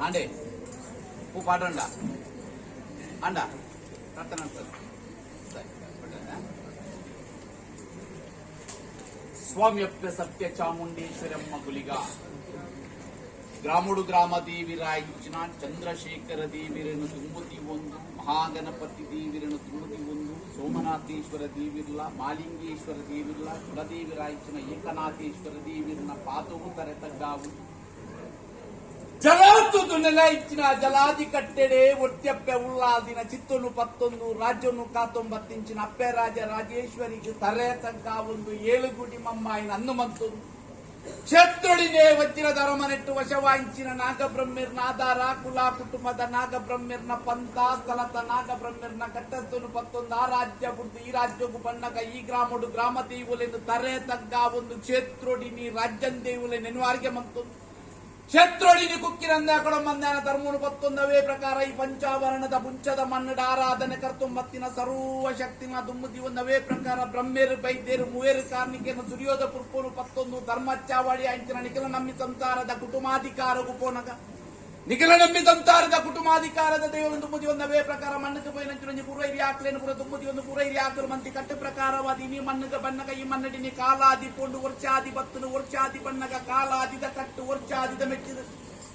Ande, who pardoned Anda, Swamyapya Satya Chamundi Guliga. ಗ್ರಾಮುಡು ಗ್ರಾಮ ದೇವಿರಾಯಿಚ್ಚಿನ ಚಂದ್ರಶೇಖರ ದೇವಿರನು ತುಂಬುತಿ ಒಂದು, ಮಹಾಗಣಪತಿ ದೇವಿರನು ತುಂಬುತಿ ಒಂದು, ಸೋಮನಾಥೇಶ್ವರ ದೇವಿರ್ಲ, ಮಾಲಿಂಗೇಶ್ವರ ದೇವಿರ್ಲ, ಕುಲದೇವಿರಾಯಿಚ್ಚಿನ ಏಕನಾಥೇಶ್ವರ ದೇವಿರನ ಪಾದವು ತರೆತಗ್ಗಾವು ಜಲಾತು ನೆಲ ಇಚ್ಚಿನ ಜಲಾದಿ ಕಟ್ಟೆಡೆ ಒಟ್ಟೆಪ್ಪೆ ಉಳ್ಳಾದಿನ ಚಿತ್ತನು 11 ರಾಜ್ಯನು 19 ಇಂಚಿನ ಅಪ್ಪೆ ರಾಜ ರಾಜೇಶ್ವರಿಗೆ ತರೆ ತಗ್ಗ ಒಂದು 7 ಗುಡಿ ಮಮ್ಮಾಯಿನ ಹನುಮಂತನು ಕ್ಷೇತ್ರೊಳಿಗೆ ವಜ್ರದ ಅರಮನೆಟ್ಟು ವಶವಾಂಚಿನ ನಾಗಬ್ರಹ್ಮಿರ್ನ ಆಧಾರ ಕುಲ ಕುಟುಂಬದ ನಾಗಬ್ರಹ್ಮಿರ್ನ ಪಂಥ ಸ್ಥಳತ ನಾಗಬ್ರಹ್ಮಿರ್ನ ಕಟ್ಟಸ್ತನು 11 ಆ ರಾಜ್ಯ ಬುದ್ಧಿ ಈ ರಾಜ್ಯಕ್ಕೂ ಬಣ್ಣಗ ಈ ಗ್ರಾಮಡು ಗ್ರಾಮ ದೇವುಲೆಂದು ತರೆ ತಗ್ಗ ಒಂದು ಕ್ಷೇತ್ರೊಡಿನಿ ರಾಜ್ಯನ್ ದೇವುಲೆ ನೆನವಾರಿಗೆ ಮಂತು ಕ್ಷೇತ್ರೊಡಿನಿ ಕುಕ್ಕಿರಂದ ಕೊಡ ಮಂದಾನ ಧರ್ಮನು 11 ಪ್ರಕಾರ ಈ ಪಂಚಾವರಣದ ಪುಂಚದ ಮನ್ನಡ ಆರಾಧನೆ ಕರ್ತೊಂಬತ್ತಿನ ಸರ್ವ ಶಕ್ತಿನ ದುಮ್ಮದಿ ಒಂದವೇ ಪ್ರಕಾರ ಬ್ರಹ್ಮೇರು ಬೈದ್ಯರು ಮೂವೇರು ಕಾರ್ಮಿಕನ ದುರ್ಯೋಧ ಪುರ್ಪೋನು 11 ಧರ್ಮಚ್ಚಾವಳಿ ಅಂಚಿನ ನಿಖಿಲ ನಮ್ಮಿ ಸಂಸಾರದ ಕುಟುಂಬಾಧಿಕಾರ ಗುಪೋನಗ ನಿಖಿಲ ನಮ್ಮಿ ಸಂಸಾರದ ಕುಟುಂಬಾಧಿಕಾರದ ದೇವರು ದುಮ್ಮದಿ ಒಂದವೇ ಪ್ರಕಾರ ಮಣ್ಣಕ್ಕೆ ಪೈನಂಚಿನ ಪೂರ್ವ ಹಿರಿಯ ಆಕ್ಲೇನು ಪುರ ದುಮ್ಮದಿ ಒಂದು ಪೂರ್ವ ಹಿರಿಯ ಆಕರು ಮಂತಿ ಕಟ್ಟು ಪ್ರಕಾರವಾದಿ ನೀ ಮಣ್ಣಗ ಬಣ್ಣಗ ಈ ಮನ್ನಡಿನಿ ಕಾಲಾದಿ ಕೊಂಡು ವರ್ಷಾದಿ ಬತ್ತನು ವರ್ಷಾದಿ ಬಣ್ಣಗ ಕಾಲಾದಿದ ಕಟ್ಟು ವರ್ಷಾದಿದ ಮೆಚ್ಚಿದ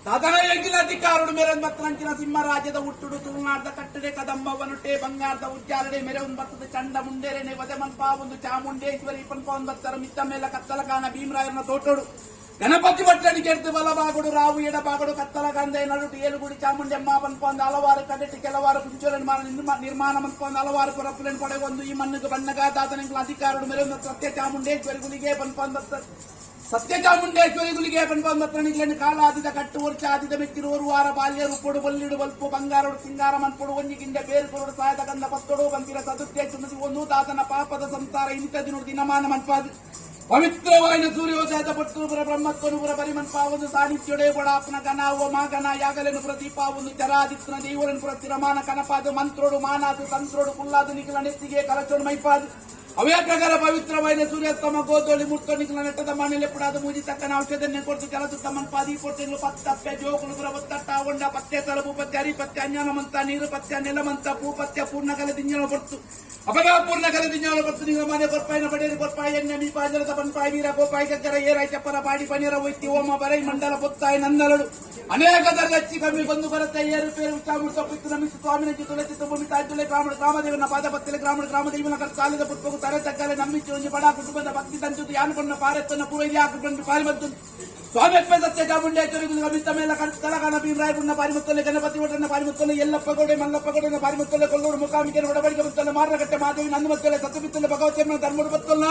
ತದನ ಎಂಗಿನ ಅಧಿಕಾರುಡು ಮೇರೆ ಮತ್ತಂಚಿನ ಸಿಂಹರಾಜ್ಯದ ಹುಟ್ಟುಡು ತುಳುನಾಡದ ಕಟ್ಟಡೆ ಕದಂಬ ವನುಟೆ ಬಂಗಾರದ ಉಜ್ಜಾಲಡೆ ಮೆರೆ ಒಂದು ಬತ್ತದ ಚಂಡ ಮುಂಡೇರೆನೆ ವದೆ ಮನ್ಪ ಒಂದು ಚಾಮುಂಡೇಶ್ವರಿ ಪನ್ಪ ಒಂದು ಬತ್ತರ ಮಿತ್ತ ಮೇಲೆ ಕತ್ತಲಗಾನ ಭೀಮರಾಯರನ ತೋಟೋಡು ಗಣಪತಿ ಭಟ್ಟನಿಗೆ ಎದ್ದು ಬಲಭಾಗಡು ರಾವು ಎಡಭಾಗಡು ಕತ್ತಲಗಂದೆ ನಡುಟು ಏಳುಗುಡಿ ಚಾಮುಂಡಿ ಅಮ್ಮ ಪನ್ಪೊಂದು ಹಲವಾರು ಕಡೆಟಿ ಕೆಲವಾರು ಕುಂಚೋರನ್ ನಿರ್ಮಾಣ ಮನ್ಪೊಂದು ಹಲವಾರು ಪುರಪ್ಪುಲೆನ್ ಪಡೆ ಒಂದು ಈ ಮಣ್ಣಿಗೆ ಬಣ್ಣಗ ದಾತನಿಗಳ ಅಧಿಕಾರಡು ಮೇರೆ ಸತ್ಯ ಚಾಮುಂಡೇಶ್ವರಿ ಗುಲಿಗೆ ಪನ್ಪೊಂದು ಸತ್ಯ ಚಾಮುಂಡೇಶ್ವರಿ ಗುಲಿಗೆ ಪನ್ಪೊಂದು ಕಾಲಾದಿದ ಕಟ್ಟು ವರ್ಷಾದಿದ ಮೆಚ್ಚಿರುವರು ವಾರ ಬಾಲ್ಯ ರುಪ್ಪೊಡು ಬಲ್ಲಿಡು ಬಲ್ಪು ಬಂಗಾರಡು ಸಿಂಗಾರ ಮನ್ಪೊಡು ಒಂಜಿ ಗಿಂಡೆ ಬೇರು ಕೊರಡು ಸಾಯದ ಗಂಧ ಪತ್ತೊಡು ಬಂದಿರ ಸದುತ್ಯ ಚುಮತಿ ಒಂದು ದಾತನ ಪಾಪದ ಸಂಸಾರ ಇಂಥ ದಿನ ದಿನಮಾನ ಮನ್ಪಾದ ಪವಿತ್ರವಾದ ಸೂರ್ಯೋದಯದ ಪಟ್ಟುಪುರ ಬ್ರಹ್ಮತ್ವನುಪುರ ಪರಿಮನ್ಪ ಒಂದು ಸಾನ್ನಿಧ್ಯವೇ ಬಡಾಪನ ಗಣ ಓ ಮಾಗನ ಯಾಗಲೆನು ಪ್ರದೀಪ ಒಂದು ಚರಾದಿತ್ನ ದೇವರನು ಪುರ ತಿರಮಾನ ಕನಪಾದು ಮಂತ್ರೋಡು ಮಾನಾದು ತಂತ್ರೋಡು ಕುಲ್ಲಾದು ನಿಖಿಲ ನೆತ್ತಿಗೆ ಕಲಚೋಡು ಮೈಪಾದು ಅವೇ ಪ್ರಕಾರ ಪವಿತ್ರವಾದ ಸೂರ್ಯಾಸ್ತಮ ಗೋಧೋಳಿ ಮುಟ್ಟು ನಿಖಿಲ ನೆಟ್ಟದ ಮನೆಯಲ್ಲಿ ಪುಡಾದ ಮೂಜಿ ತಕ್ಕನ ಔಷಧನ್ನೇ ಕೊಟ್ಟು ಕೆಲಸ ತಮ್ಮನ್ಪಾದಿ ಕೊಟ್ಟಿಗಳು ಪತ್ತಪ್ಪೆ ಜೋಕುಳು ಪುರ ಒತ್ತಟ್ಟ ಹೊಂಡ ಪತ್ತೆ ತಲಪು ಪತ್ತೆ ಹರಿಪತ್ತೆ ಅಜ್ಞಾನ ಮಂತ ನೀರು ಪತ್ತೆ ನೆಲಮಂತ ಭೂಪತ್ಯ ಪೂರ್ಣಕಲೆ ದಿಂಜಲ ಬರ್ತು ಅಪಗ ಪೂರ್ಣಕಲೆ ದಿಂಜಲ ಬರ್ತು ನಿಮ್ಮ ಮನೆ ಕೊರ್ಪಾಯಿನ ಪಡೆಯಲು ಕೊರ್ಪಾಯಿ ಎಣ್ಣೆ ಮೀಪಾಜಲದ ಪನ್ಪಾಯಿ ವೀರ ಗೋಪಾಯಿ ಗಗ್ಗರ ಏರಾಯ್ ಚಪ್ಪರ ಬಾಡಿ ಪನೀರ ಒಯ್ತಿ ಓಮ ಬರೈ ಮಂಡಲ ಬೊತ್ತಾಯಿ ನಂದಲಡು ಅನೇಕ ಹೆಚ್ಚಿ ಕಮ್ಮಿ ಬಂದು ಬರುತ್ತೆ ಏರು ಪೇರು ಚಾಮುಂಡ ಸೊಪ್ಪಿತ್ತು ನಮಿಸಿ ಸ್ವಾಮಿನ ತುಳಸಿ ತುಂಬಿ ತಾಯ್ತುಲೆ ಗ್ರಾಮದೇವನ ಪಾದಪತ್ತಲೆ ಗ್ರಾಮದೇವನ ಸಾಲಿದ ಪುಟ್ಪಗು ತರೆ ತಕ್ಕಲೆ ನಮ್ಮಿಸಿ ಒಂದು ಬಡ ಕುಟುಂಬದ ಭಕ್ತಿ ತಂಚುದು ಯಾನುಕೊಂಡ ಪಾರೆತ್ತನ್ನು ಪೂರೈಲಿ ಹಾಕಿಕೊಂಡು ಪಾರಿಬಂತು ಸ್ವಾಮಿ ಸತ್ಯ ಚಾಮುಂಡೇಶ್ವರಿ ಮಿತ್ತ ಮೇಲೆ ತಲಗಾನ ಭೀಮರಾಯಪುರನ ಪಾರಿಮತ್ತಲೆ ಗಣಪತಿ ಒಟ್ಟನ ಪಾರಿಮತ್ತಲೆ ಎಲ್ಲಪ್ಪಗೋಡೆ ಮಲ್ಲಪ್ಪಗೋಡೆ ಪಾರಿಮತ್ತಲೆ ಕೊಲ್ಲೂರು ಮುಖಾಮಿಕೆ ಒಡಬಡಿಕೆ ಬತ್ತಲ್ಲ ಮಾರಗಟ್ಟೆ ಮಾದೇವಿ ನನ್ನಮತ್ತಲೆ ಸತ್ತುಬಿತ್ತಲೆ ಭಗವತಿಯಮ್ಮನ ಧರ್ಮಡು ಬತ್ತಲ್ಲ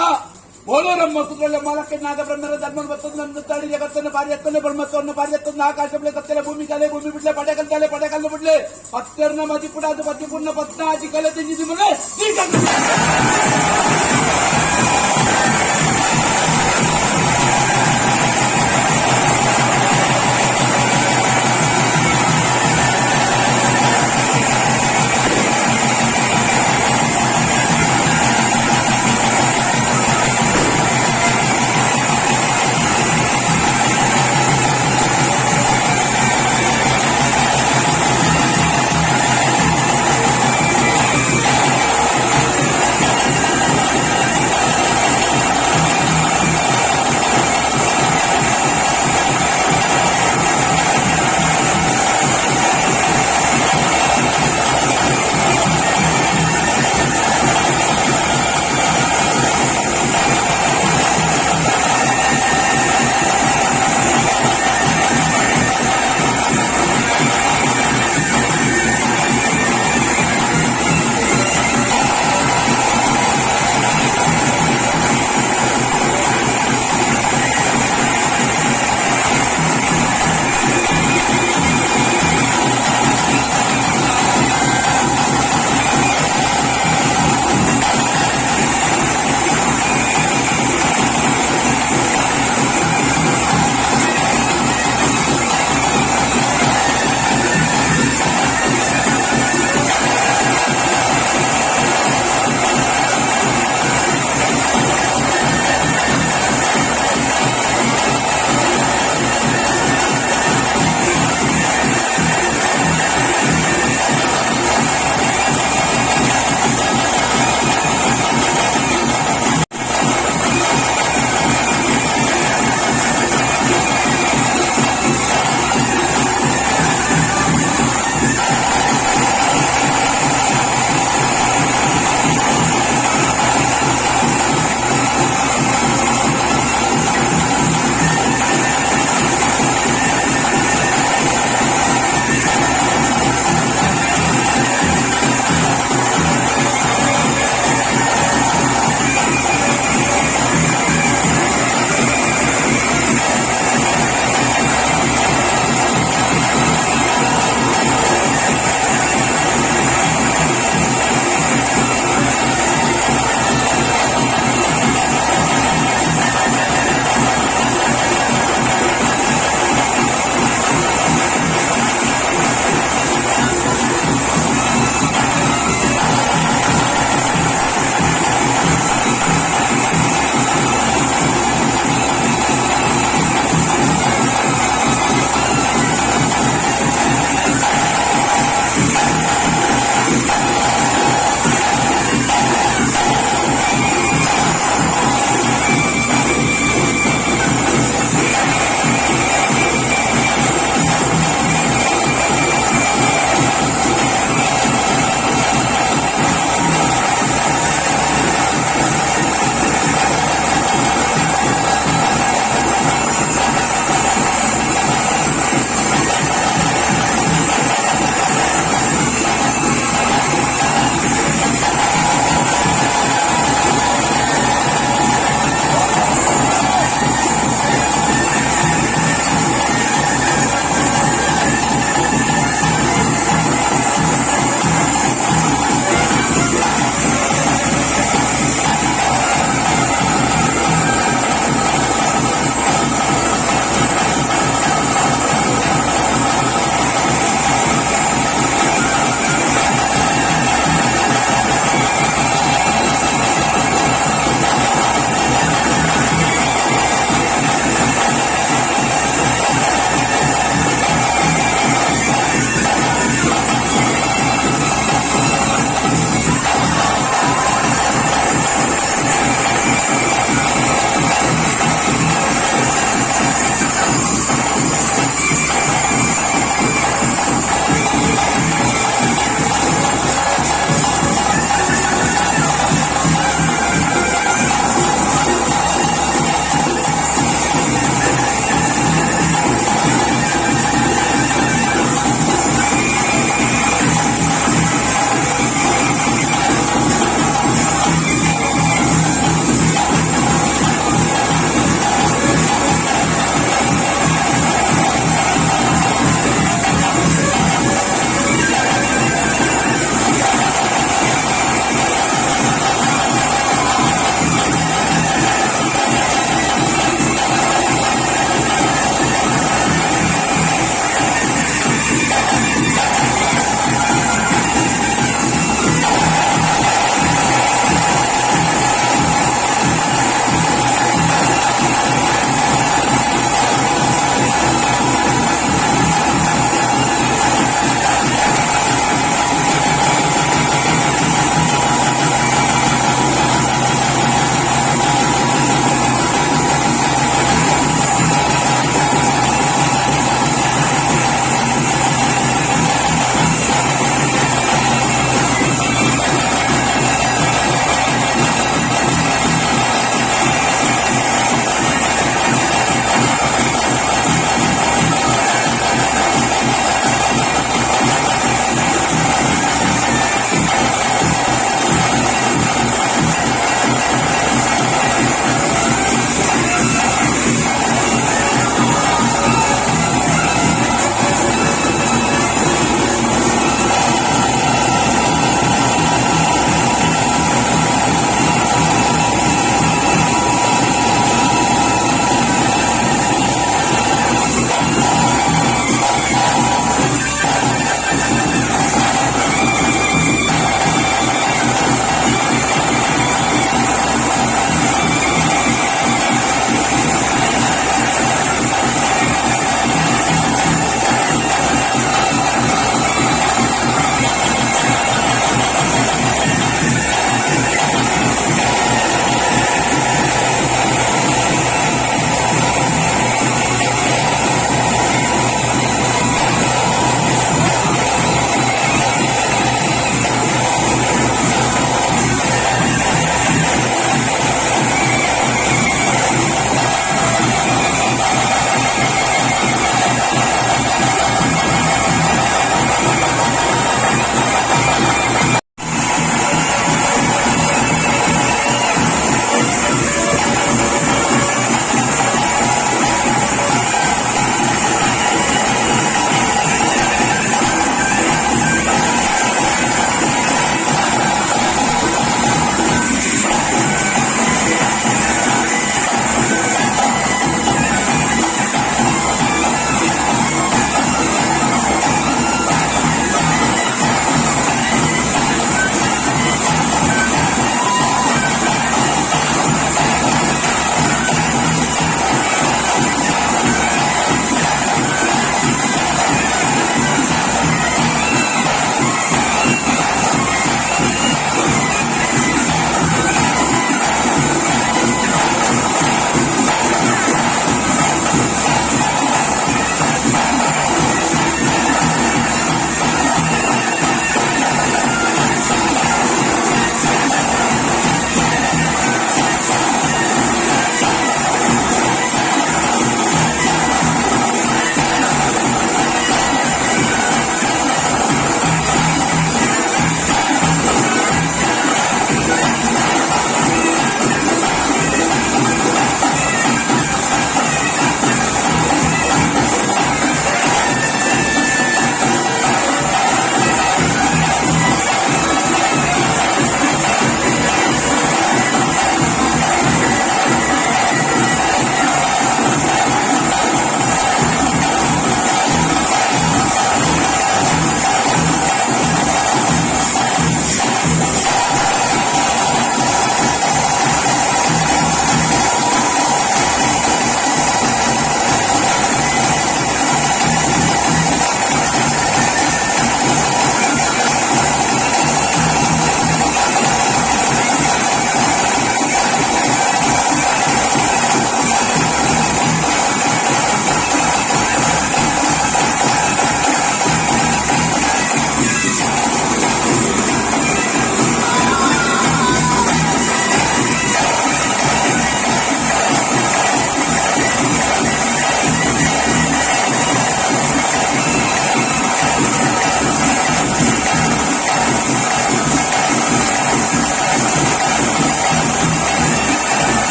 ಬೋಲೂರಮ್ಮ ಕುದುರೆ ಮಾಲಕ್ಕೆ ನಾಗಬ್ರಹ್ಮರ ಧರ್ಮಡು ಬತ್ತದ ನಮ್ಮ ತಾಳಿ ಜಗತ್ತನ್ನು ಪಾರಿ ಎತ್ತಲೆ ಬಣ್ಮತ್ತವನ್ನು ಪಾರಿ ಎತ್ತನ್ನು ಆಕಾಶಬಳೆ ಕತ್ತಲೆ ಭೂಮಿ ಕಲೆ ಭೂಮಿ ಬಿಡ್ಲೆ ಪಡೆಕಲ್ತಲೆ ಪಡೆಕಲ್ಲು ಬಿಡ್ಲೆ ಪತ್ತರ್ನ ಮದಿಪುಡಾದು ಪತ್ತಿಪುರ್ಣ ಪತ್ನಾಜಿ ಕಲೆ ತಿಂಜಿದಿ ಮುನೆ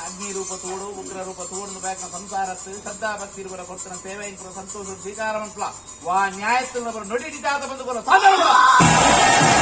ಅಗ್ನಿ ರೂಪ ತೋಡು ಉಗ್ರ ರೂಪ ತೋಡು ಬೇಕನ ಸಂಸಾರತ್ತು ಶ್ರದ್ಧಾ ಭಕ್ತಿ ಕೂಡ ಕೊಡ್ತಾನ ಸೇವೆ ಇಂಕರು ಸಂತೋಷ ಸ್ವೀಕಾರ ಮಂಟ್ಲ ವಾ ನ್ಯಾಯத்துல ನೊಡಿಡಿದಾದ ಬಂದು ಬರೋ ಸಾಧಾರಣ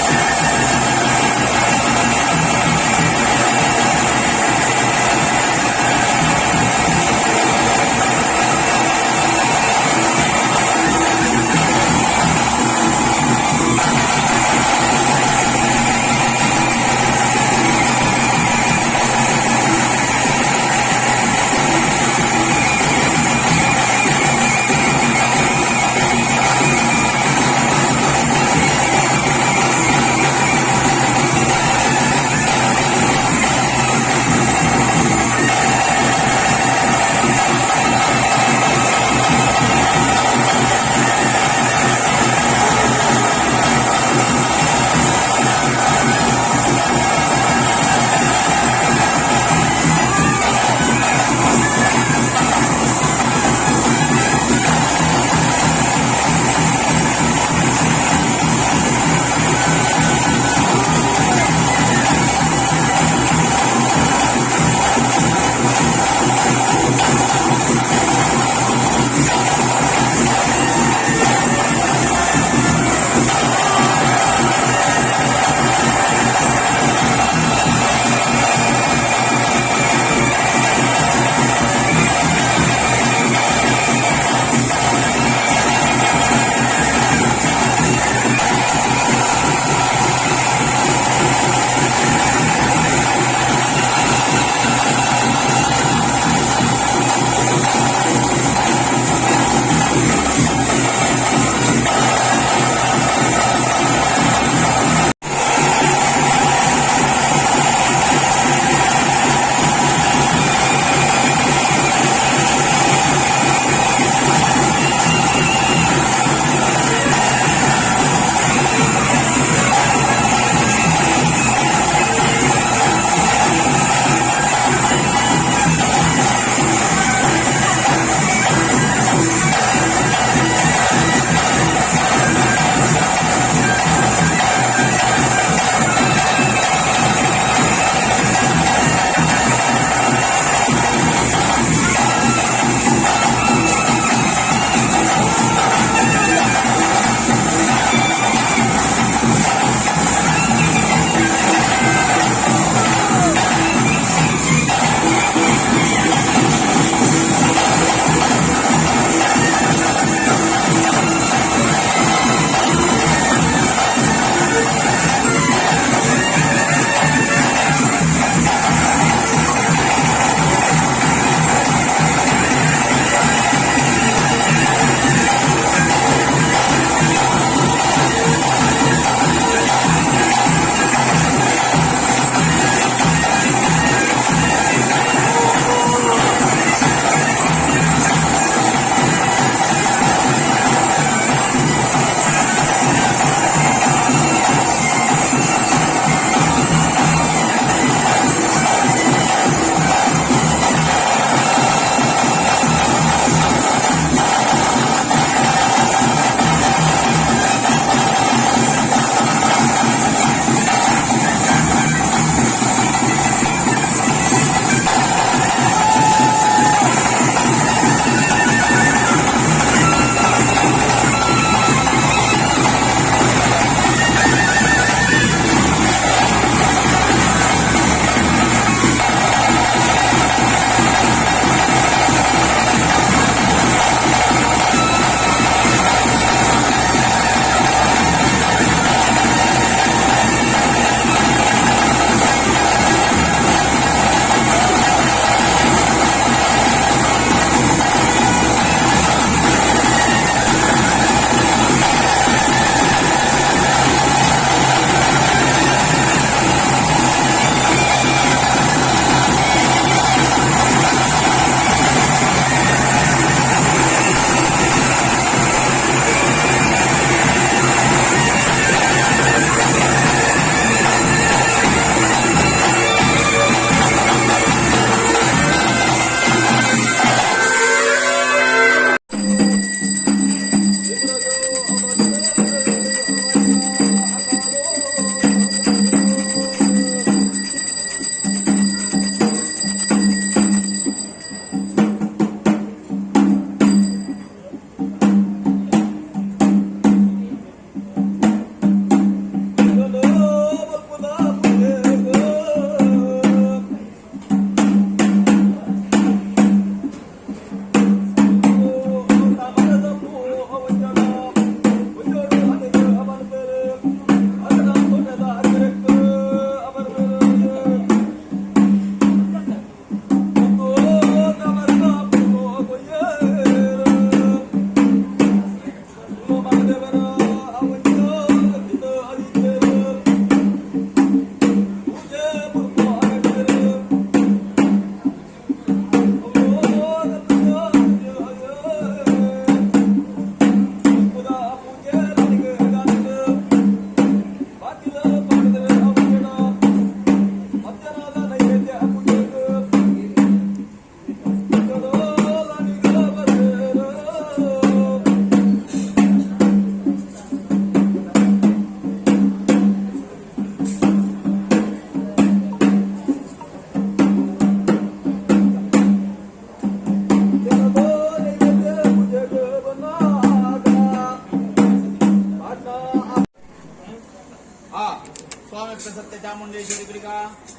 ಚಾಮುಂಡೇಶ್ವರಿ ಗುಲಿಗ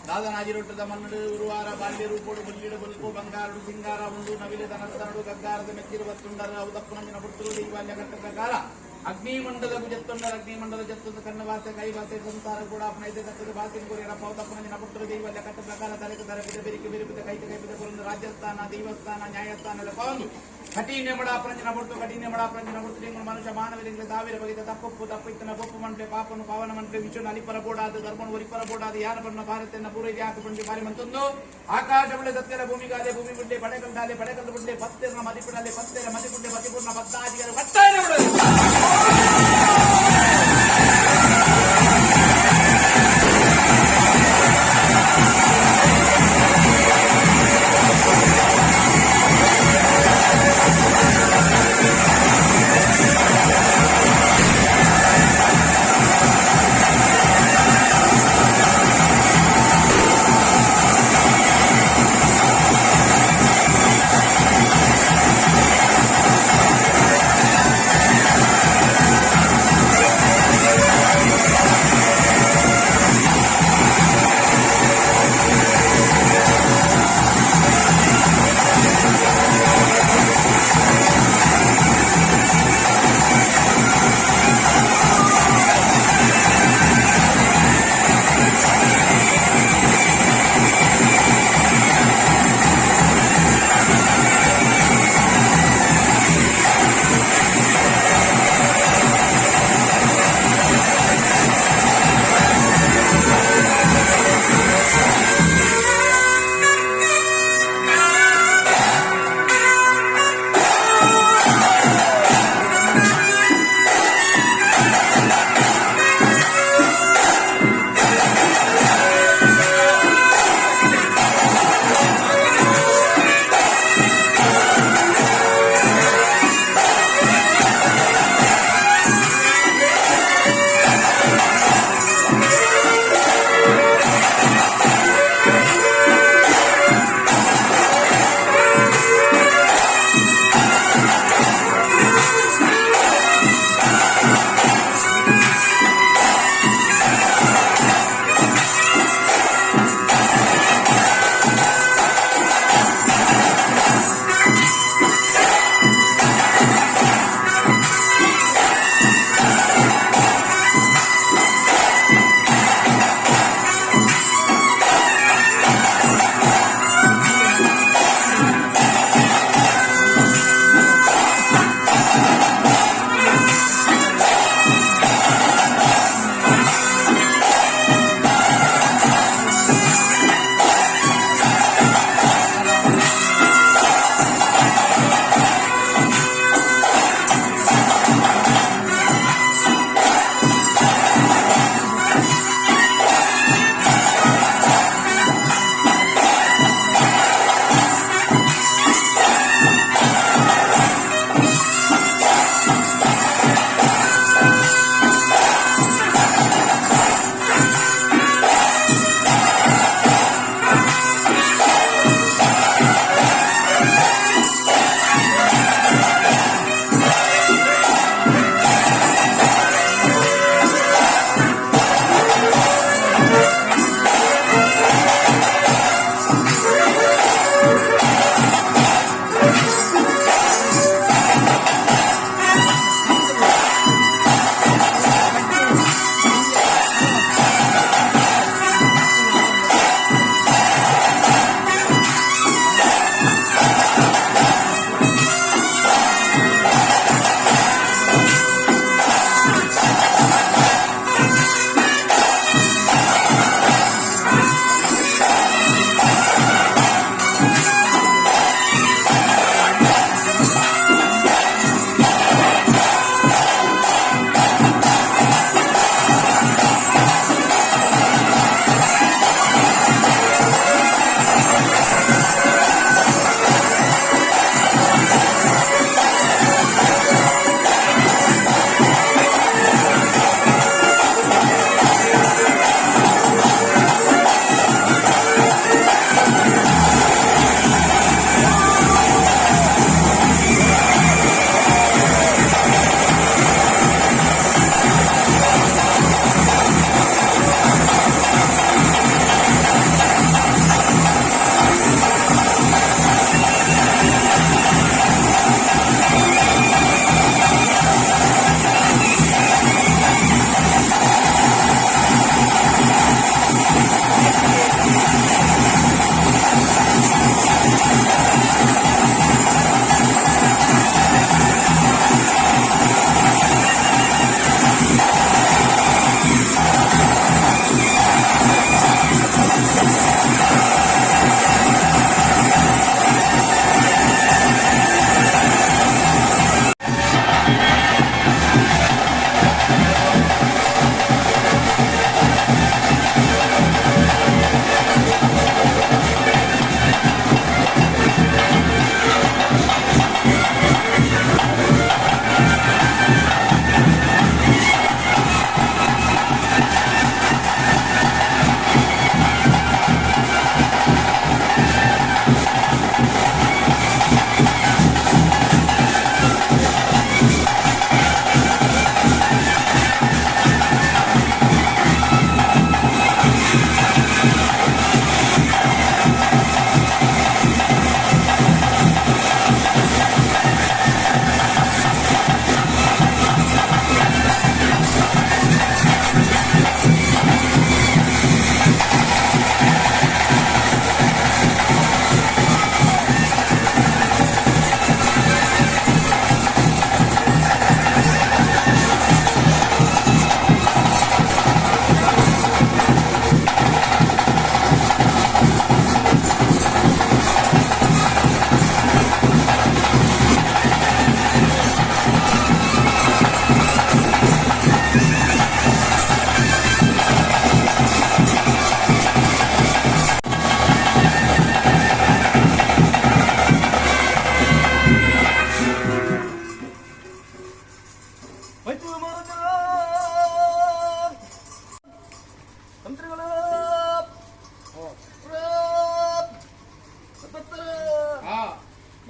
ದಾದನಾಜಿರೊಟ್ಟದ ಮನ್ನಡು ಗುರುವಾರ ಬಾಲ್ಯ ರೂಪೋಡು ಬಲ್ಲಿಡು ಬಲ್ಪು ಬಂಗಾರಡು ಸಿಂಗಾರ ಒಂದು ನವಿಲೆ ದನದ ಗಗ್ಗಾರದ ಮೆಚ್ಚಿರುವ ತುಂಡರ ಔದಪ್ಪನಂಜಿನ ಪುರ್ತರು ದೈವಾಲ್ಯ ಕಟ್ಟ ಪ್ರಕಾರ ಅಗ್ನಿಮಂಡಲ ಜತ್ತೊಂಡರ ಅಗ್ನಿಮಂಡಲ ಜತ್ತೊಂದು ಕಣ್ಣ ವಾಸೆ ಕೈ ವಾಸೆ ಸಂಸಾರ ಕೂಡ ನೈತೆ ತಕ್ಕದ ಬಾಸಿನ ಗುರಿಯರ ಪೌದಪ್ಪನಂಜಿನ ಪುತ್ರರು ದೈವಾಲ್ಯ ಕಟ್ಟ ಪ್ರಕಾರ ತಲೆಕ ತರಪಿದ ಬೆರಿಕೆ ಬೆರಿಪಿದ ಕೈತ ಕೈಪಿದ ಕೊರಂದು ರಾಜ್ಯಸ್ಥಾನ ದೈವಸ್ಥಾನ ನ್ಯಾಯಸ್ಥಾನ ಪವಂದು ಕಠಿಣ ಮಡಾಪ್ರಂಜಿನ ಪುಟ್ಟು ಕಠಿಣ ಮಡಾಪ್ರಂಜಿನ ಪುಟ್ಟು ಮನುಷ್ಯ ಮಾನವರಿಗೆ ಸಾವಿರ ಬಗೆದ ತಪ್ಪು ತಪ್ಪಿತ್ತನ ಬೊಪ್ಪು ಮಂಟ್ಲೆ ಪಾಪನು ಪಾವನ ಮಂಟ್ಲೆ ವಿಶ್ವನ ಅಲಿಪರ ಬೋಡಾದ ಧರ್ಮನು ಒರಿಪರ ಬೋಡಾದ ಯಾರ ಬಣ್ಣ ಭಾರತನ ಪೂರೈಕೆ ಹಾಕಿ ಬಂಡಿ ಬಾರಿ ಮಂತೊಂದು ಆಕಾಶ ಬಿಳೆ ಸತ್ಯರ ಭೂಮಿಗಾಲೆ ಭೂಮಿ ಬಿಡ್ಲೆ ಪಡೆಗಲ್ದಾಲೆ ಪಡೆಗಲ್ದು ಬಿಡ್ಲೆ ಪತ್ತೆರನ ಮದಿಪಿಡಲೆ ಪತ್ತೆರ ಮದಿಪುಡ್ಲೆ ಮದಿಪೂರ್ಣ ಪತ್ತಾಜಿಗರ ಒಟ್ಟಾರೆ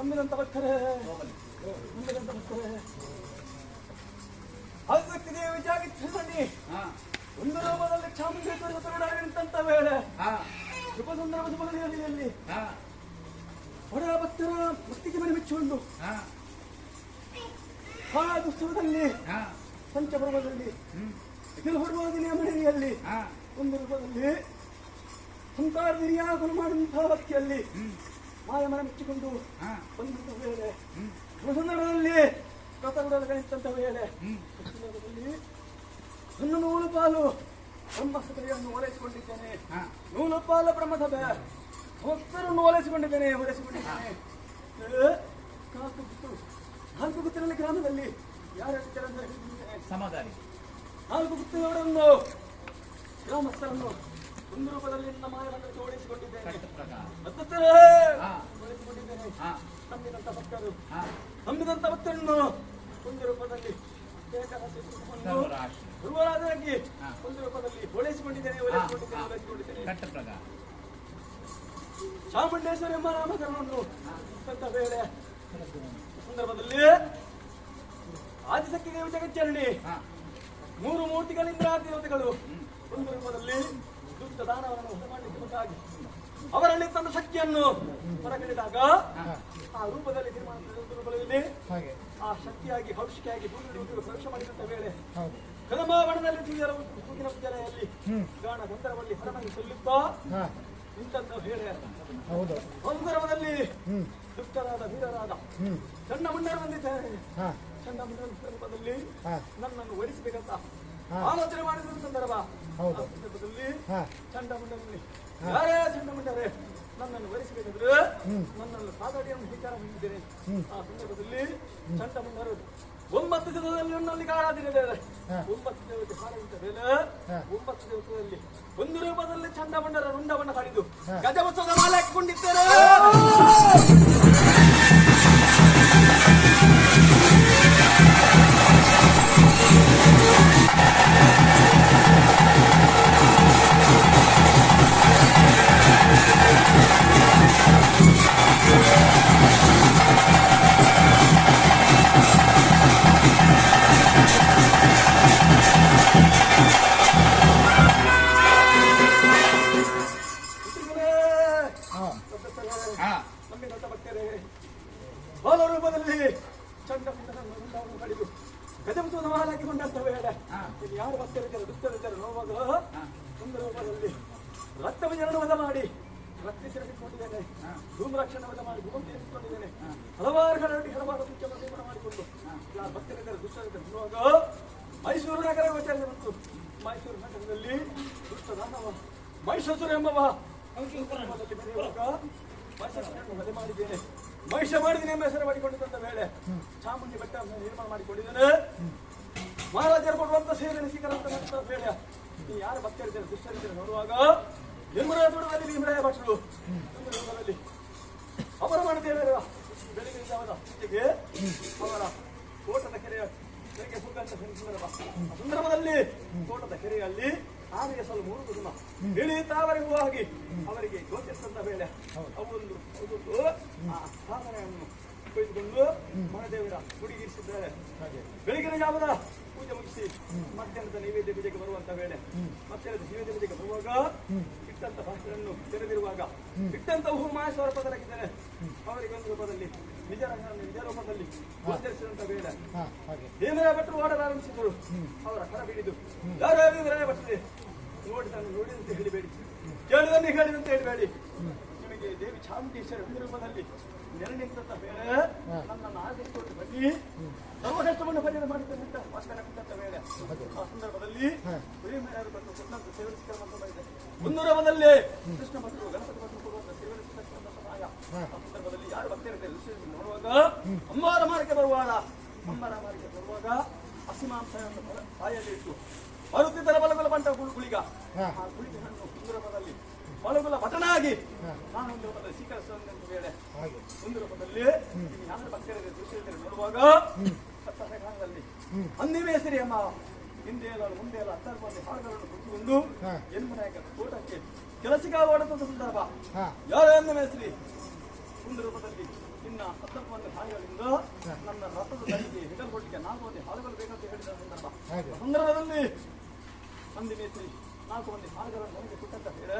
ನಂಬಿದಂತ ಭಕ್ತರೇ, ನಂಬಿದಂತ ಭಕ್ತರೇ, ಅದಕ್ಕೆ ದೇವಿ ಜಾಗಿತ್ಸಂಡಿ ಒಂದು ರೂಪದಲ್ಲಿ ಚಾಮುಂಡೇಶ್ವರಿ ಹೊಸಗಡೆ ನಿಂತ ವೇಳೆ ಶುಭ ಸಂದರ್ಭ ಶುಭದಲ್ಲಿ ಹೊರ ಭಕ್ತರ ಭಕ್ತಿಗೆ ಮನೆ ಮೆಚ್ಚಿಕೊಂಡು ಆ ದುಸ್ತರದಲ್ಲಿ ಪಂಚಪರ್ವದಲ್ಲಿ ಹೊರಡುವ ದಿನ ಮನೆಯಲ್ಲಿ ಒಂದು ರೂಪದಲ್ಲಿ ಸಂತಾರ ಹಿರಿಯಾಗಲು ಮಾಡುವಂತಹ ಭಕ್ತಿಯಲ್ಲಿ ಮಾಯ ಮನ ಮೆಚ್ಚಿಕೊಂಡು ಬಂದಂತ ವೇಳೆ ಸಂದರ್ಭದಲ್ಲಿ ಪ್ರತಂಡ ವೇಳೆ ನನ್ನ ನೂಲು ಪಾಲು ಬ್ರಹ್ಮಸಭೆಯನ್ನು ಓಲೈಸಿಕೊಂಡಿದ್ದೇನೆ. ನೂಲು ಪಾಲು ಬ್ರಹ್ಮಸಭೆ ಭಕ್ತರನ್ನು ಓಲೈಸಿಕೊಂಡಿದ್ದೇನೆ, ಓಲೈಸಿಕೊಂಡಿದ್ದೇನೆ. ನಾಲ್ಕು ಗುತ್ತಿನಲ್ಲಿ ಗ್ರಾಮದಲ್ಲಿ ಯಾರ್ಯಾರು ಸಮಾಧಾನಿ 4 ಗುತ್ತಿನವರನ್ನು ಗ್ರಾಮಸ್ಥರನ್ನು ಒಂದು ರೂಪದಲ್ಲಿ ನನ್ನ ಮಾಯವನ್ನು ಓಡಿಸಿಕೊಂಡಿದ್ದೇನೆ. ಓಡಿಸಿಕೊಂಡಿದ್ದೇನೆ. ನಂಬಿದಂತ ಭಕ್ತರು ನಂಬಿದಂತ ಭಕ್ತರನ್ನು ಒಂದು ರೂಪದಲ್ಲಿ ಧ್ರುವರಾಜರಾಗಿ ಒಂದು ರೂಪದಲ್ಲಿ ಓಲೈಸಿಕೊಂಡಿದ್ದೇನೆ. ಚಾಮುಂಡೇಶ್ವರಿ ಎಂಬ ನಾಮಕರಣವನ್ನು ವೇಳೆ ಸಂದರ್ಭದಲ್ಲಿ ಆದಿಶಕ್ತಿ ದೇವಿ ಜಗಜ್ಜನನಿ 3 ಮೂರ್ತಿಗಳಿಂದ ದೇವತೆಗಳು ಒಂದು ರೂಪದಲ್ಲಿ ದುಷ್ಟ ದಾನವನ್ನು ಮಾಡಲಿಕ್ಕೆ ಮುಂದಾಗಿ ಅವರಲ್ಲಿ ತನ್ನ ಶಕ್ತಿಯನ್ನು ಹೊರಗಿಡಿದಾಗ ಆ ರೂಪದಲ್ಲಿ ರೂಪದಲ್ಲಿ ಆ ಶಕ್ತಿಯಾಗಿ ಔಷಧಿಯಾಗಿ ಪ್ರವೇಶ ಮಾಡಿದಂತ ವೇಳೆ ಕದಮಾವಣದಲ್ಲಿ ಸೂಗಿನ ವಿದ್ಯಾಲಯಲ್ಲಿ ಗಾಣ ಗಂಧರ್ವಲ್ಲಿ ಹೊರಮಂಗಿ ಸಲ್ಲುತ್ತಾ ಇಂತಹ ವೇಳೆ ಸಂದರ್ಭದಲ್ಲಿ ದುಷ್ಟರಾದ ವೀರರಾದ ಚಂಡ ಮುಂಡರು ಬಂದಿದ್ದಾರೆ. ಚಂಡ ಮುಂಡರ ರೂಪದಲ್ಲಿ ನನ್ನನ್ನು ಓಡಿಸಬೇಕಂತ ಆಲೋಚನೆ ಮಾಡಿದ ಸಂದರ್ಭ ಸಂದರ್ಭದಲ್ಲಿ ಚಂಡ ಮುಂಡರಲ್ಲಿ ಯಾರೇ ಚಂಡ ಮುಂಡರೇ ನನ್ನನ್ನು ಓಡಿಸಬೇಕಾದ್ರೆ ನನ್ನನ್ನು ಸಾಗಾಡಿಯನ್ನು ವಿಚಾರ ಮಾಡಿದ್ದೇನೆ. ಆ ಸಂದರ್ಭದಲ್ಲಿ ಚಂಡ ಮುಂಡರು 9 ದಿನದಲ್ಲಿ ನನ್ನಲ್ಲಿ ಕಾಳಾದಿರಿದ್ದಾರೆ. 9 ದೇವತೆ ಕಾಳಿದ್ದ ವೇಳೆ 9 ದೇವತೆಯಲ್ಲಿ ಒಂದು ರೂಪದಲ್ಲಿ ಚಂಡ ಮುಂಡರ ರುಂಡವನ್ನು ಕಾಡಿದ್ದು ಗಜವತ್ಸವದ ಮಾಲೆ ಹಾಕಿಕೊಂಡಿದ್ದೇನೆ. ನಂಬಿದಂತ ಭಕ್ತರೇ ಬಾಲ ರೂಪದಲ್ಲಿ ಚಂಡ ಮುಂಡರನ್ನು ಕಡಿದು ಗಜಮುಖದ ಮಾಲೆ ಹಾಕಿಕೊಂಡಂತ ವೇಳೆ ಯಾರು ಭಕ್ತರಿದ್ದಾರೆ ದುಷ್ಟರಿದ್ದಾರೆ ನೋವಾಗ ಒಂದು ರೂಪದಲ್ಲಿ ರಕ್ತ ವಿಜರಣವದ ಮಾಡಿ ರಕ್ತಿಸಿಕೊಂಡಿದ್ದೇನೆ. ಧೂಮ್ರಾಕ್ಷಣ ವಧ ಮಾಡಿ ಭೂಮಿ ಇರಿಸಿಕೊಂಡಿದ್ದೇನೆ. ಹಲವಾರು ಕಡೆ ಹಲವಾರು ದುಃಖವನ್ನು ಮಾಡಿಕೊಂಡು ಯಾರು ಭಕ್ತರಿದ್ದಾರೆ ದುಷ್ಟರಿದ್ದಾರೆ ನೋವಾಗ ಮೈಸೂರು ನಗರ ಗೋಚರಿಸಿ ಬಂತು. ಮೈಸೂರು ನಗರದಲ್ಲಿ ದುಷ್ಟ ದಾನವ ಮಹಿಷಾಸುರ ಎಂಬವ ವಧೆ ಮಾಡಿದ್ದೇನೆ. ಮಹಿಷ ಮಾಡಿದ್ದೀನಿ ಎಂಬ ಹೆಸರು ಮಾಡಿಕೊಂಡಿದ್ದಂತ ವೇಳೆ ಚಾಮುಂಡಿ ಬೆಟ್ಟ ನಿರ್ಮಾಣ ಮಾಡಿಕೊಂಡಿದ್ದೇನೆ. ಮಹಾರಾಜರು ಕೊಡುವಂತ ಸೇವೆ ಸ್ವೀಕರಿಸಿದಂತ ವೇಳೆ ಯಾರು ಭಕ್ತರಿದ್ದಾರೆ ದುಷ್ಟರಿದ್ದಾರೆ ನೋಡುವಾಗ ನಿರ್ಮಲದಲ್ಲಿ ಭೀಮರಾಯ ಭಟ್ರು ಅವರ ಮಾಡಿದ್ದೇವೆ. ಬೆಳಿಗ್ಗೆ ಜಾವದ ಹೊತ್ತಿಗೆ ಅವರ ತೋಟದ ಕೆರೆಗೆ ಸುಖಂತ ಸಂದರ್ಭದಲ್ಲಿ ತೋಟದ ಕೆರೆಯಲ್ಲಿ ಆನೆಗೆ ಸ್ವಲ್ಪ 3 ದಿನ ಇಳಿ ತಾವರೆಗೂ ಆಗಿ ಅವರಿಗೆ ಗೋಚರಿಸಿದಂತ ವೇಳೆ ಅವೊಂದು ಆ ಸಾಧನೆಯನ್ನು ಕೊಯ್ದುಕೊಂಡು ಮಹಾದೇವರ ಗುಡಿಗಿರಿಸಿದ್ದಾರೆ. ಬೆಳಗಿನ ಜಾವದ ಪೂಜೆ ಮುಗಿಸಿ ಮಧ್ಯಾಹ್ನದ ನೈವೇದ್ಯ ಪೂಜೆಗೆ ಬರುವಂತ ವೇಳೆ ಮಧ್ಯಾಹ್ನದ ನೈವೇದ್ಯ ಪೂಜೆಗೆ ಬರುವಾಗ ಇಟ್ಟಂತ ಭಾಷೆಯನ್ನು ತೆರೆದಿರುವಾಗ ಇಟ್ಟಂತ ಮಾಯ ಸ್ವರೂಪದಲ್ಲಿದ್ದಾರೆ. ಅವರಿಗೆ ಒಂದು ರೂಪದಲ್ಲಿ ನಿಜ ರೂಪದಲ್ಲಿ ಗೋಚರಿಸಿದಂತ ವೇಳೆ ಭೀಮರಾಯ ಭಟ್ರು ಓಡಲಾರಂಭಿಸಿದರು. ಅವರ ಕರ ಬಿಡಿದು ಯಾರೋ ಭೀಮರಾಯ ಭಟ್ರೆ ನೋಡಿದಂತೆ ಹೇಳಿಬೇಡಿ, ಕೇಳಿದಂತೆ ಹೇಳಿದಂತೆ ಹೇಳಬೇಡಿ. ನಿಮಗೆ ದೇವಿ ಚಾಮುಂಡೇಶ್ವರಿ ಒಂದು ರೂಪದಲ್ಲಿ ನೆರೆ ನಿಂತ ವೇಳೆ ನನ್ನನ್ನು ಆದೇಶಿಸಿಕೊಂಡು ಬನ್ನಿ ಸರ್ವ ಕಷ್ಟವನ್ನು ಪರಿಹಾರ ಮಾಡುತ್ತೇನೆ ಅಂತ ವಾಗ್ದಾನ ಕೊಟ್ಟಂತ ವೇಳೆ ಆ ಸಂದರ್ಭದಲ್ಲಿ ಭೀಮರಾಯರು ಬಂದು ಕೊಟ್ಟಂತ ಸೇವೆ ಸ್ವೀಕಾರ ಮಾಡಿದ್ದಾರೆ. ಒಂದು ರೂಪದಲ್ಲಿ ಕೃಷ್ಣ ಭಟ್ರು ಗಣಪತಿ ಭಟ್ರು ಕೊಡುವಂತ ಸೇವೆ ಸ್ವೀಕರಿಸಿದಂತ ಸಮಯ ಆ ಸಂದರ್ಭದಲ್ಲಿ ಯಾರು ಭಕ್ತರಿದ್ದಾರೆ ನೋಡುವಾಗ ಅಮ್ಮರ ಮಾರ್ಗಕ್ಕೆ ಬರುವಾಗ ಹಸಿಮಾಂಸವನ್ನು ಬಾಯಲ್ಲಿ ಇಟ್ಟು ಮರುತ್ತಿದ್ದರ ಬಲಗುಲ ಬಂಟ ಗುಳಿಗ ಆ ಗುಳಿಗ ಹಣ್ಣು ಒಂದು ರೂಪದಲ್ಲಿ ಬಲಗುಲ ಭಟನಾಗಿ ನಾನು ಒಂದು ರೂಪದಲ್ಲಿ ಸ್ವೀಕರಿಸುವಂತ ವೇಳೆ ಒಂದು ರೂಪದಲ್ಲಿ ಯಾರು ಭಕ್ತರಿದ್ದಾರೆ ದೃಶ್ಯದಲ್ಲಿ ನೋಡುವಾಗ ಸಪ್ತಕಾಲದಲ್ಲಿ ಅಂದಿಮೆ ಹೆಸರಿ ಅಮ್ಮ ಹಿಂದೆ ಮುಂದೆ ಎಲ್ಲ 10 ಮಂದಿ ಹಾಡುಗಳನ್ನು ಕುಳಿತುಕೊಂಡು ಯನ್ಮನಾಯಕ ತೋಟಕ್ಕೆ ಕೆಲಸಕ್ಕೆ ಓಡುವಂತ ಸಂದರ್ಭ ಯಾರು ಅಂದಿಮೆ ಹೆಸರಿ ಒಂದು ರೂಪದಲ್ಲಿ ಇನ್ನ ನನ್ನ ರಥದ ದಾರಿಗೆ ಹೆಗಲ್ಗೊಟ್ಟಿಗೆ 4 ಮಂದಿ ಹಾಳುಗಳು ಬೇಕಂತ ಹೇಳಿದ ಸಂದರ್ಭದಲ್ಲಿ ಮಂದಿ ಮೇತ್ರಿ 4 ಮಂದಿ ಹಾಳುಗಳನ್ನು ನನಗೆ ಕೊಟ್ಟಂತ ಹೇಳ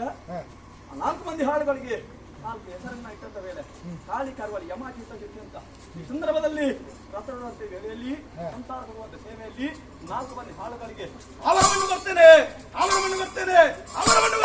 ಆ 4 ಮಂದಿ ಹಾಳುಗಳಿಗೆ 4 ಹೆಸರನ್ನ ಇಟ್ಟಂತ ವೇಳೆ ಕಾಳಿ ಕರುವಳಿ ಯಮಾಚಿತ ಅಂತ ಈ ಸಂದರ್ಭದಲ್ಲಿ ರಥೋಡಂತೆ ವೇಳೆಯಲ್ಲಿ ಸಂತಾನ ಭಗವಂತ ಸೇವೆಯಲ್ಲಿ 4 ಮಂದಿ ಹಾಳುಗಳಿಗೆ ಅವರನ್ನು ಬರ್ತೇನೆ ಅವರನ್ನು ಬರ್ತೇನೆ ಅವರನ್ನು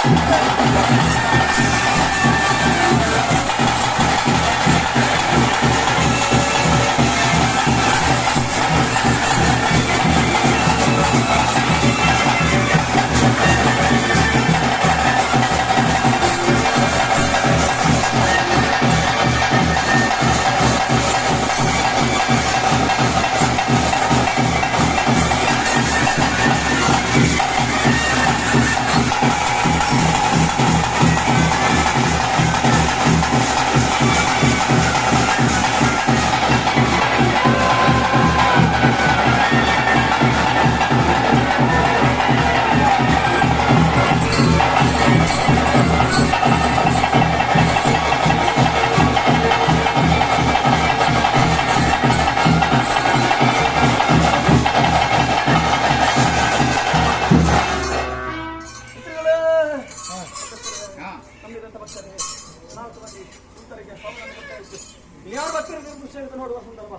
ನೋಡುವ ಸಂದರ್ಭ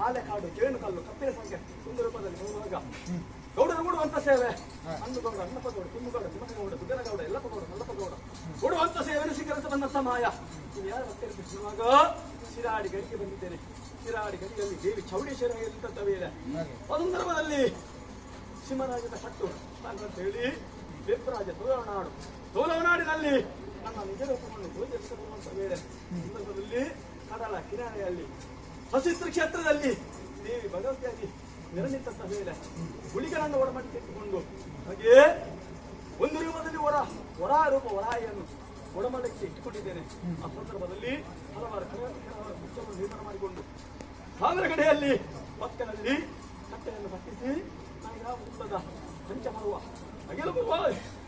ಆಲೆ ಕಾಡು ಜೇನು ಕಲ್ಲು ಕಪ್ಪಿನ ಸಂಖ್ಯೆ ಸುಂದರ ರೂಪದಲ್ಲಿ ಹೋಗುವಾಗ ಗೌಡರು ಕೊಡುವಂತ ಸೇವೆ ಅನ್ನಗೌಡ ಅನ್ನಪ್ಪಗೌಡ ತಿಮ್ಮಗೌಡ ತಿಮ್ಮಗೌಡ ದುಗ್ಗನಗೌಡ ಎಲ್ಲಪ್ಪಗೌಡ ಮಲ್ಲಪ್ಪಗೌಡ ಕೊಡುವಂತ ಸೇವೆ ಸಿಕ್ಕರಂತ ಬಂದಂತ ಮಾಯ ನೀವು ಯಾರು ಭಕ್ತರಿಸುವಾಗ ಶಿರಾಡಿ ಗಡಿಗೆ ಬಂದಿದ್ದೇನೆ ಶಿರಾಡಿ ಗಡಿಯಲ್ಲಿ ದೇವಿ ಚೌಡೇಶ್ವರ ಇರ್ತಂತ ವೇಳೆ ಆ ಸಂದರ್ಭದಲ್ಲಿ ಸಿಂಹರಾಜದ ಕಟ್ಟು ಅಂತ ಹೇಳಿ ವೇಪರಾಜ ತೋಲವನಾಡಿನಲ್ಲಿ ನನ್ನ ನಿಜ ರೂಪವನ್ನು ಗೋಚರಿಸಿರುವಂತ ವೇಳೆ ಸಂದರ್ಭದಲ್ಲಿ ಕಡಲ ಕಿನಾರೆಯಲ್ಲಿ ಹಸಿತ್ರ ಕ್ಷೇತ್ರದಲ್ಲಿ ದೇವಿ ಭಗವತಿಯಾಗಿ ನೆರನಿಂತ ವೇಳೆ ಗುಳಿಗರನ್ನು ಒಡಮಟ್ಟಿಟ್ಟುಕೊಂಡು ಹಾಗೆ ಒಂದು ರೂಪದಲ್ಲಿ ಹೊರ ರೂಪ ಹೊರಾಯಿಯನ್ನು ಒಡಮಳಕ್ಕೆ ಇಟ್ಟುಕೊಂಡಿದ್ದೇನೆ ಆ ಸಂದರ್ಭದಲ್ಲಿ ಹಲವಾರು ಕುಚ್ಚವನ್ನು ನಿರ್ಮಾಣ ಮಾಡಿಕೊಂಡು ಸಾವಿರ ಕಡೆಯಲ್ಲಿ ಪಕ್ಕದಲ್ಲಿ ಕಟ್ಟೆಯನ್ನು ಕಟ್ಟಿಸಿ ನನಗೆ ಉದ್ದದ ಪಂಚ ಮಾಡುವ ಅಗೆಲು ಬರುವ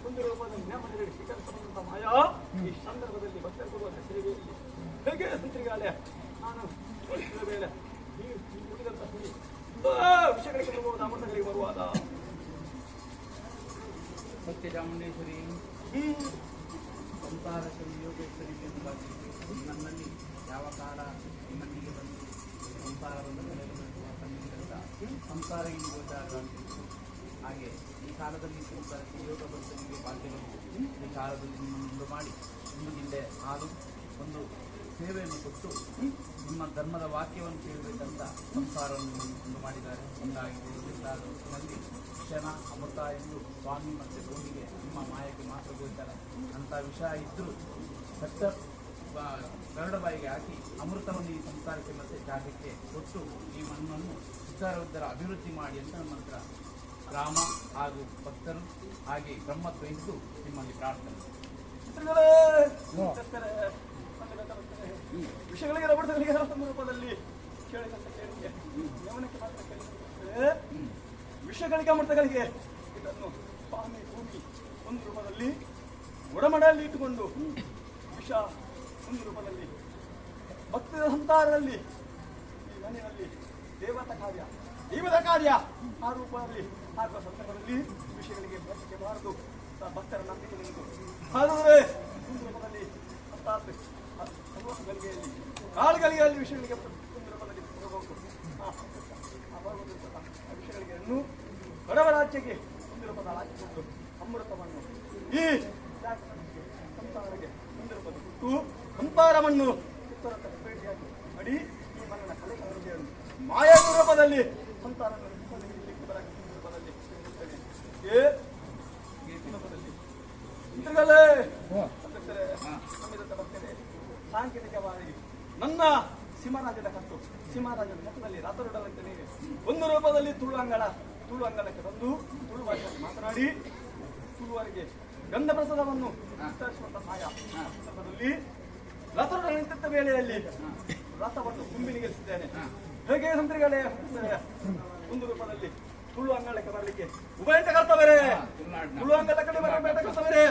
ಒಂದು ರೂಪದಲ್ಲಿ ನೇಮದಲ್ಲಿ ಸ್ವೀಕರಿಸುವಂತಹ ಮಾಯಾ ಈ ಸಂದರ್ಭದಲ್ಲಿ ಭಕ್ತರು ಕೊಡುವಂತ ಸೇವೆಯಲ್ಲಿ ಹೇಗೆ ಸಂತ್ರಿಗಾಲೆ ನಾನು ಮೇಲೆ ಉಳಿದಂತ ವಿಷಯಗಳಿಗೆ ಬರುವಾಗ ಅಮೃತಗಳಿಗೆ ಬರುವಾಗ ಸತ್ಯ ಚಾಮುಂಡೇಶ್ವರಿ ಸಂಸಾರ ಯೋಗೇಶ್ವರಿ ನನ್ನಲ್ಲಿ ಯಾವ ಕಾಲ ನಿಮ್ಮಲ್ಲಿಗೆ ಬಂದು ಸಂಸಾರವನ್ನು ಸಂಸಾರ ಎಂದು ಗೋಚಾರ ಹಾಗೆ ಈ ಕಾಲದಲ್ಲಿ ಸಂಸಾರಕ್ಕೆ ಯೋಗ ಬಂಧನಿಗೆ ಬಾಧ್ಯವನ್ನು ಈ ಕಾಲದಲ್ಲಿ ನಿಮ್ಮನ್ನು ಮಾಡಿ ನಿಮ್ಮ ಹಿಂದೆ ಹಾಲು ಒಂದು ಸೇವೆಯನ್ನು ಕೊಟ್ಟು ನಿಮ್ಮ ಧರ್ಮದ ವಾಕ್ಯವನ್ನು ಕೇಳಬೇಕಂತ ಸಂಸಾರವನ್ನು ಒಂದು ಮಾಡಿದ್ದಾರೆ. ಒಂದಾಗಿ ಹೊರತಾಗಿ ಕ್ಷಣ ಅಮೃತ ಎಂದು ಸ್ವಾಮಿ ಮತ್ತು ಭೂಮಿಗೆ ನಿಮ್ಮ ಮಾಯಕ್ಕೆ ಮಾತ್ರ ಗೋಚಾರ ಅಂತ ವಿಷಯ ಇದ್ದರೂ ಕಟ್ಟ ಗರುಡ ಬಾಯಿಗೆ ಹಾಕಿ ಅಮೃತವನ್ನು ಈ ಸಂಸಾರಕ್ಕೆ ಮತ್ತು ಜಾಗಕ್ಕೆ ಕೊಟ್ಟು ಈ ಮಣ್ಣನ್ನು ಉದ್ದಾರ ಅಭಿವೃದ್ಧಿ ಮಾಡಿ ಅಂತ ನಮ್ಮ ಹತ್ರ ಗ್ರಾಮ ಹಾಗೂ ಭಕ್ತರು ಹಾಗೆ ಬ್ರಹ್ಮತ್ವ ಇದ್ದು ನಿಮ್ಮಲ್ಲಿ ಪ್ರಾರ್ಥನೆ. ವಿಷಯಗಳಿಗೆ ರಬಡಗಳಿಗೆ ರೂಪದಲ್ಲಿ ಕೇಳಿದಂತ ಕೇಳಿಕೆ ಗಮನಕ್ಕೆ ಮಾತ್ರ ಕೇಳಿದರೆ ವಿಷಯಗಳಿಗೆ ಅಮೃತಗಳಿಗೆ ಇದನ್ನು ಸ್ವಾಮಿ ಭೂಮಿ ಒಂದು ರೂಪದಲ್ಲಿ ಒಡಮಡೆಯಲ್ಲಿ ಇಟ್ಟುಕೊಂಡು ವಿಷ ಒಂದು ರೂಪದಲ್ಲಿ ಭಕ್ತರ ಸಂತಾರದಲ್ಲಿ ಈ ಮನೆಯಲ್ಲಿ ದೈವದ ಕಾರ್ಯ ಆ ರೂಪದಲ್ಲಿ ಆಗುವ ಸಂದರ್ಭದಲ್ಲಿ ವಿಷಯಗಳಿಗೆ ಬೆಳಕಿಗೆ ಭಕ್ತರ ನಂಬಿಕೆ ನಿಂತು ಆದರೆ ಒಂದು ರೂಪದಲ್ಲಿ ಗಲಿಗೆಯಲ್ಲಿ ಕಾಳುಗಳಿಗೆಯಲ್ಲಿ ವಿಷಯಗಳಿಗೆ ಒಂದು ರೂಪದಲ್ಲಿ ಹೋಗಬೇಕು ಆ ವಿಷಯಗಳಿಗೆ ಬಡವ ರಾಜ್ಯಕ್ಕೆ ಒಂದು ರೂಪದ ಹಾಕಿಕೊಂಡು ಅಮೃತವನ್ನು ಈ ಸಂಸಾರಕ್ಕೆ ಒಂದು ರೂಪದ ಕೊಟ್ಟು ಸಂಸಾರವನ್ನು ಭೇಟಿಯಾಗಿ ಮಾಡಿ ಈ ಮಣ್ಣಿನ ಕಲೆಗಳನ್ನು ಮಾಯಾ ರೂಪದಲ್ಲಿ ಸಂತಾನ ರೂಪದಲ್ಲಿ ಸಾಂಕೇತಿಕವಾಗಿ ನನ್ನ ಸಿಂಹರಾಜದ ಕಟ್ಟು ಸಿಂಹರಾಜದ ಮುಖದಲ್ಲಿ ರಾತರುಡಲಂತೆ ನೀವೆ ಒಂದು ರೂಪದಲ್ಲಿ ತುಳು ಅಂಗಳಕ್ಕೆ ಬಂದು ತುಳು ಭಾಷೆಯಲ್ಲಿ ಮಾತನಾಡಿ ತುಳುವರಿಗೆ ಗಂಧ ಪ್ರಸಾದವನ್ನು ವಿಸ್ತರಿಸುವಂತ ಮಾಯಾ ಸಂದರ್ಭದಲ್ಲಿ ರಥದ ನಿಂತ ವೇಳೆಯಲ್ಲಿ ರಥವನ್ನು ತುಂಬಿನಿಗೆಲಿಸಿದ್ದೇನೆ. ಹೇಗೆ ಸಂತ್ರಿಗಳೇ ಒಂದು ರೂಪದಲ್ಲಿ ತುಳು ಅಂಗಳಕ್ಕೆ ಬರಲಿಕ್ಕೆ ಉಭಯಂತ ಕರ್ತವರೇ ತುಳು ಅಂಗದ ಕಡೆ ಬರಬೇಡ ಕರ್ತವರೇ